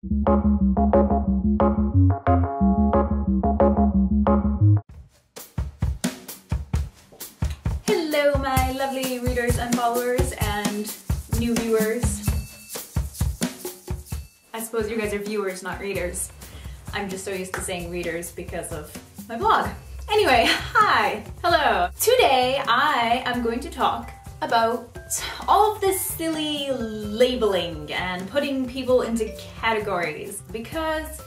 Hello my lovely readers and followers and new viewers. I suppose you guys are viewers, not readers. I'm just so used to saying readers because of my blog. Anyway, hi, hello. Today I am going to talk about all of this silly labeling and putting people into categories because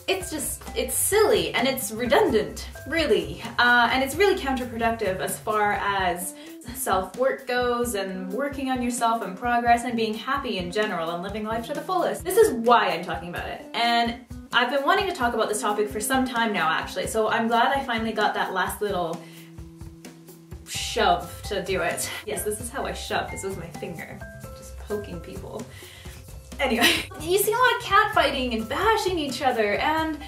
it's silly and it's redundant, really. And it's really counterproductive as far as self-work goes and working on yourself and progress and being happy in general and living life to the fullest. This is why I'm talking about it. And I've been wanting to talk about this topic for some time now, actually, so I'm glad I finally got that last little shove to do it. Yes, this is how I shove. This was my finger, just poking people. Anyway, you see a lot of catfighting and bashing each other, and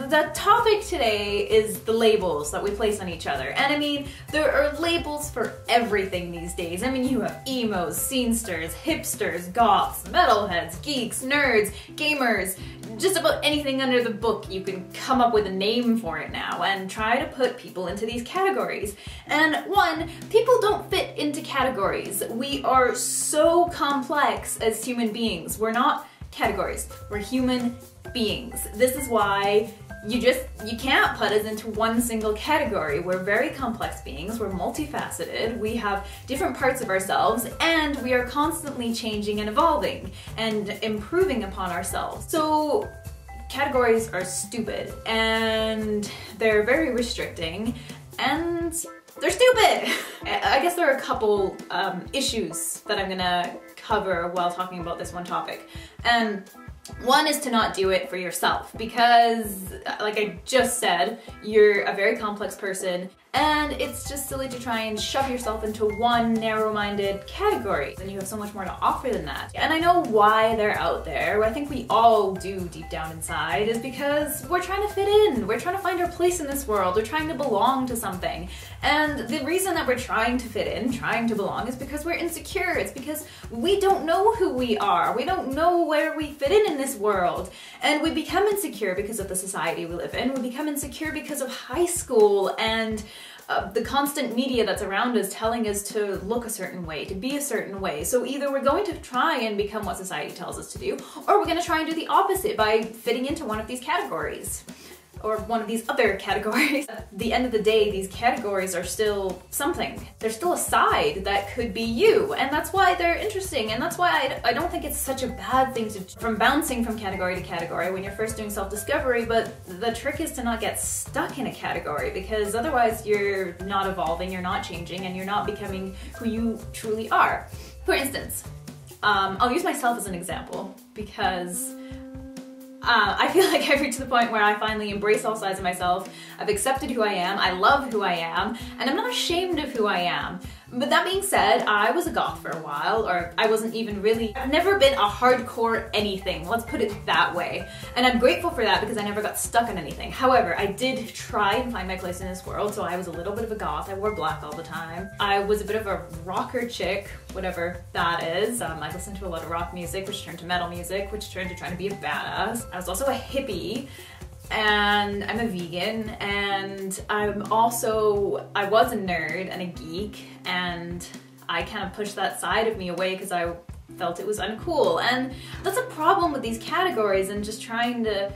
the topic today is the labels that we place on each other. And I mean, there are labels for everything these days. I mean, you have emos, scenesters, hipsters, goths, metalheads, geeks, nerds, gamers, just about anything under the book. You can come up with a name for it now and try to put people into these categories. And one, people don't fit into categories. We are so complex as human beings. We're not categories, we're human beings. This is why you can't put us into one single category. We're very complex beings, we're multifaceted, we have different parts of ourselves, and we are constantly changing and evolving and improving upon ourselves. So categories are stupid and they're very restricting and they're stupid. I guess there are a couple issues that I'm gonna cover while talking about this one topic. And one is to not do it for yourself because, like I just said, you're a very complex person and it's just silly to try and shove yourself into one narrow-minded category. And you have so much more to offer than that. And I know why they're out there. I think we all do deep down inside is because we're trying to fit in. We're trying to find our place in this world. We're trying to belong to something. And the reason that we're trying to fit in, trying to belong, is because we're insecure. It's because we don't know who we are. We don't know where we fit in this world. And we become insecure because of the society we live in. We become insecure because of high school and the constant media that's around us telling us to look a certain way, to be a certain way. So either we're going to try and become what society tells us to do, or we're going to try and do the opposite by fitting into one of these categories. Or one of these other categories. At the end of the day, these categories are still something. They're still a side that could be you, and that's why they're interesting, and that's why I don't think it's such a bad thing from bouncing from category to category when you're first doing self-discovery, but the trick is to not get stuck in a category because otherwise you're not evolving, you're not changing, and you're not becoming who you truly are. For instance, I'll use myself as an example because I feel like I've reached the point where I finally embrace all sides of myself. I've accepted who I am, I love who I am, and I'm not ashamed of who I am. But that being said, I was a goth for a while, or I wasn't even really, I've never been a hardcore anything, let's put it that way. And I'm grateful for that because I never got stuck on anything. However, I did try and find my place in this world, so I was a little bit of a goth. I wore black all the time. I was a bit of a rocker chick, whatever that is. I listened to a lot of rock music, which turned to metal music, which turned to trying to be a badass. I was also a hippie. And I'm a vegan, and I was a nerd and a geek, and I kind of pushed that side of me away because I felt it was uncool. And that's a problem with these categories and just trying to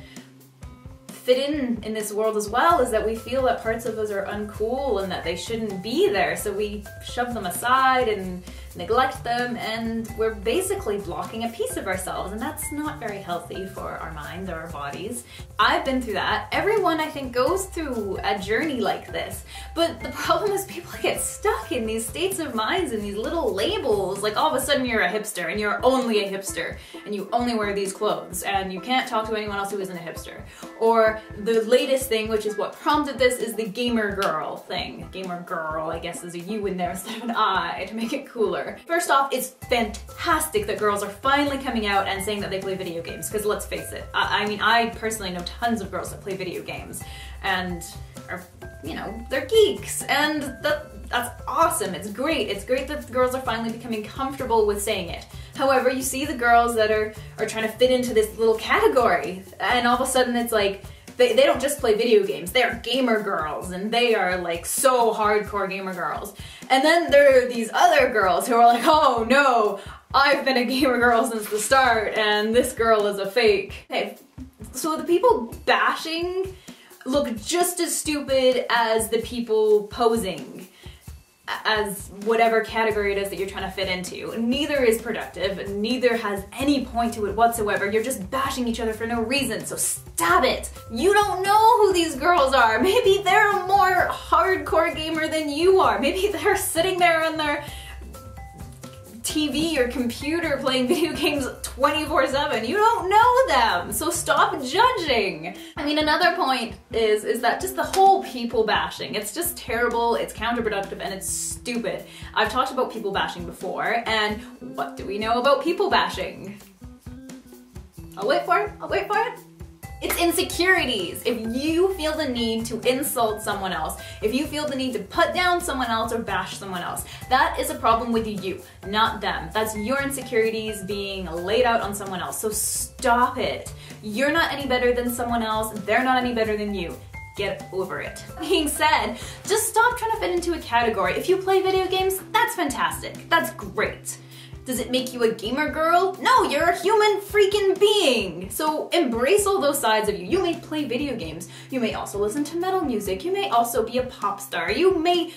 fit in this world as well, is that we feel that parts of us are uncool and that they shouldn't be there, so we shove them aside and neglect them, and we're basically blocking a piece of ourselves, and that's not very healthy for our minds or our bodies. I've been through that. Everyone, I think, goes through a journey like this, but the problem is people get stuck in these states of minds and these little labels, like all of a sudden you're a hipster and you're only a hipster and you only wear these clothes and you can't talk to anyone else who isn't a hipster. Or the latest thing, which is what prompted this, is the gamer girl thing. Gamer girl, I guess, is a U in there instead of an I to make it cooler. First off, it's fantastic that girls are finally coming out and saying that they play video games, because let's face it, I mean, I personally know tons of girls that play video games and are, you know, they're geeks, and that's awesome. It's great. It's great that girls are finally becoming comfortable with saying it. However, you see the girls that are trying to fit into this little category, and all of a sudden it's like, they don't just play video games, they're gamer girls, and they are like so hardcore gamer girls. And then there are these other girls who are like, oh no, I've been a gamer girl since the start, and this girl is a fake. Okay, so the people bashing look just as stupid as the people posing as whatever category it is that you're trying to fit into. Neither is productive, neither has any point to it whatsoever. You're just bashing each other for no reason, so stop it! You don't know who these girls are. Maybe they're a more hardcore gamer than you are. Maybe they're sitting there on their TV or computer playing video games 24/7. You don't know them, so stop judging. I mean, another point is that just the whole people bashing, it's just terrible, it's counterproductive, and it's stupid. I've talked about people bashing before, and what do we know about people bashing? I'll wait for it. It's insecurities. If you feel the need to insult someone else, if you feel the need to put down someone else or bash someone else, that is a problem with you, not them. That's your insecurities being laid out on someone else, so stop it. You're not any better than someone else, they're not any better than you. Get over it. That being said, just stop trying to fit into a category. If you play video games, that's fantastic. That's great. Does it make you a gamer girl? No, you're a human freaking being! So embrace all those sides of you. You may play video games. You may also listen to metal music. You may also be a pop star. You may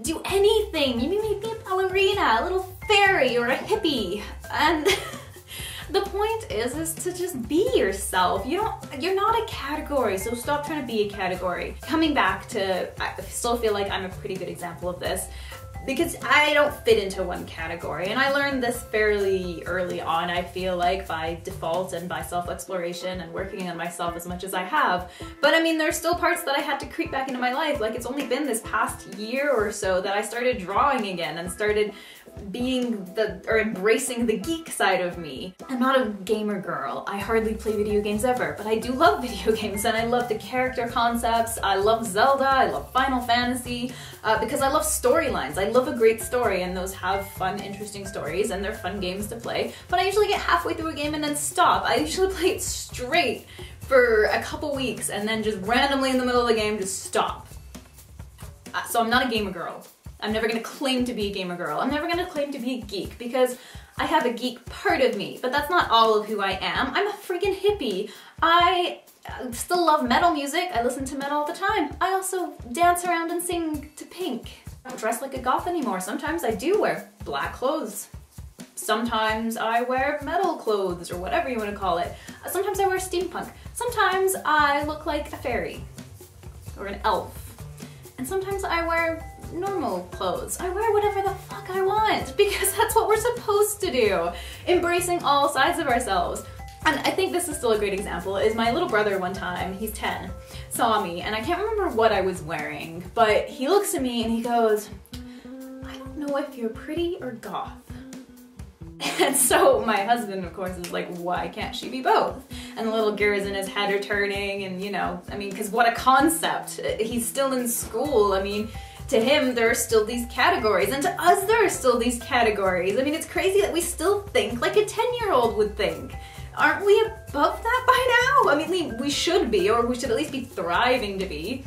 do anything. You may be a ballerina, a little fairy, or a hippie. And the point is to just be yourself. You're not a category, so stop trying to be a category. Coming back to, I still feel like I'm a pretty good example of this, because I don't fit into one category, and I learned this fairly early on, I feel like, by default and by self-exploration and working on myself as much as I have. But I mean, there's still parts that I had to creep back into my life. Like, it's only been this past year or so that I started drawing again and started being embracing the geek side of me. I'm not a gamer girl. I hardly play video games ever, but I do love video games, and I love the character concepts. I love Zelda, I love Final Fantasy, because I love storylines. I love a great story, and those have fun, interesting stories, and they're fun games to play. But I usually get halfway through a game and then stop. I usually play it straight for a couple weeks, and then just randomly in the middle of the game, just stop. So I'm not a gamer girl. I'm never gonna claim to be a gamer girl. I'm never gonna claim to be a geek, because I have a geek part of me, but that's not all of who I am. I'm a freaking hippie. I still love metal music. I listen to metal all the time. I also dance around and sing to Pink. I don't dress like a goth anymore. Sometimes I do wear black clothes. Sometimes I wear metal clothes, or whatever you want to call it. Sometimes I wear steampunk. Sometimes I look like a fairy or an elf. And sometimes I wear normal clothes. I wear whatever the fuck I want, because that's what we're supposed to do. Embracing all sides of ourselves. And I think this is still a great example, is my little brother one time, he's 10, saw me, and I can't remember what I was wearing, but he looks at me and he goes, I don't know if you're pretty or goth. And so my husband, of course, is like, why can't she be both? And the little gears in his head are turning, and you know, I mean, because what a concept. He's still in school. I mean, to him, there are still these categories, and to us, there are still these categories. I mean, it's crazy that we still think like a 10-year-old would think. Aren't we above that by now? I mean, we should be, or we should at least be striving to be.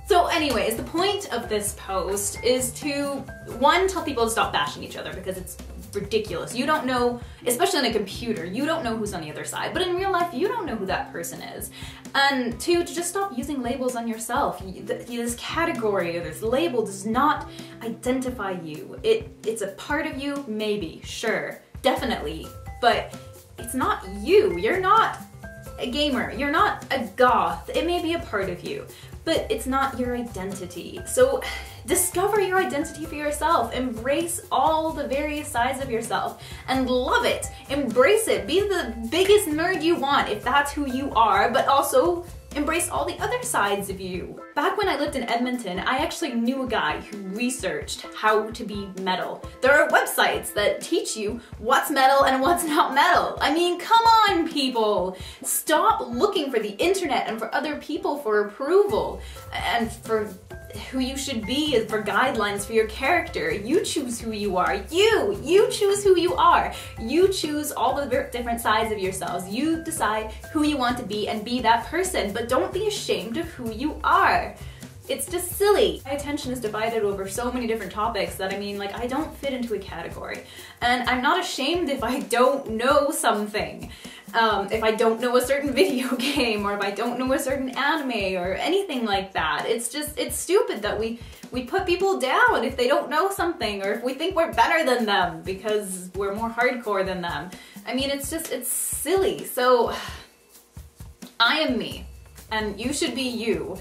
So anyways, the point of this post is to, one, tell people to stop bashing each other, because it's ridiculous. You don't know, especially on a computer, you don't know who's on the other side, but in real life, you don't know who that person is. And two, to just stop using labels on yourself. This category or this label does not identify you. It's a part of you, maybe, sure, definitely, but it's not you. You're not a gamer. You're not a goth. It may be a part of you, but it's not your identity. So discover your identity for yourself. Embrace all the various sides of yourself and love it. Embrace it. Be the biggest nerd you want if that's who you are, but also embrace all the other sides of you. Back when I lived in Edmonton, I actually knew a guy who researched how to be metal. There are websites that teach you what's metal and what's not metal. I mean, come on, people. Stop looking for the internet and for other people for approval and for who you should be for guidelines for your character. You choose who you are. You choose who you are. You choose all the different sides of yourselves. You decide who you want to be and be that person, but don't be ashamed of who you are. It's just silly. My attention is divided over so many different topics that, I mean, like, I don't fit into a category. And I'm not ashamed if I don't know something. If I don't know a certain video game, or if I don't know a certain anime or anything like that. It's just, it's stupid that we put people down if they don't know something, or if we think we're better than them because we're more hardcore than them. I mean, it's just, it's silly. So I am me, and you should be you.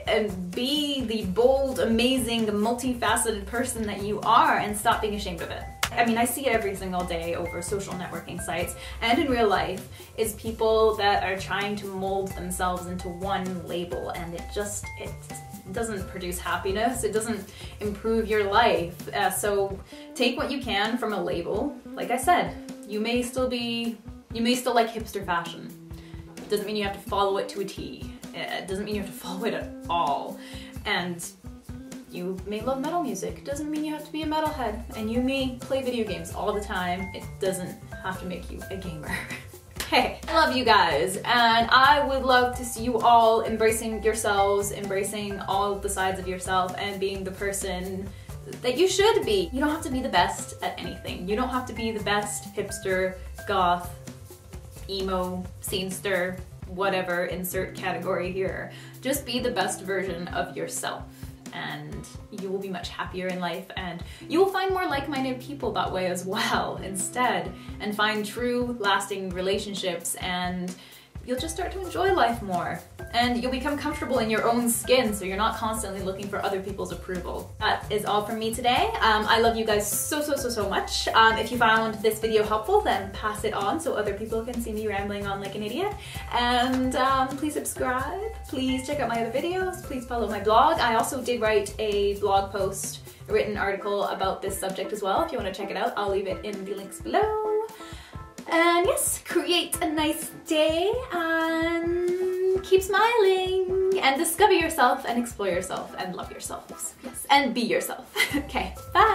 And be the bold, amazing, multifaceted person that you are, and stop being ashamed of it. I mean, I see it every single day over social networking sites and in real life, is people that are trying to mold themselves into one label, and it doesn't produce happiness. It doesn't improve your life. So take what you can from a label. Like I said, you may still like hipster fashion. It doesn't mean you have to follow it to a T. It doesn't mean you have to follow it at all. And you may love metal music. Doesn't mean you have to be a metalhead. And you may play video games all the time. It doesn't have to make you a gamer. Hey, I love you guys, and I would love to see you all embracing yourselves, embracing all of the sides of yourself, and being the person that you should be. You don't have to be the best at anything. You don't have to be the best hipster, goth, emo, scenester, whatever, insert category here. Just be the best version of yourself, and you will be much happier in life, and you will find more like-minded people that way as well instead, and find true lasting relationships, and you'll just start to enjoy life more, and you'll become comfortable in your own skin, so you're not constantly looking for other people's approval. That is all from me today. I love you guys so much. If you found this video helpful, then pass it on so other people can see me rambling on like an idiot. And please subscribe, please check out my other videos, please follow my blog. I also did write a blog post, a written article about this subject as well. If you want to check it out, I'll leave it in the links below. And yes, create a nice day, and keep smiling, and discover yourself, and explore yourself, and love yourselves. Yes, and be yourself. Okay, bye!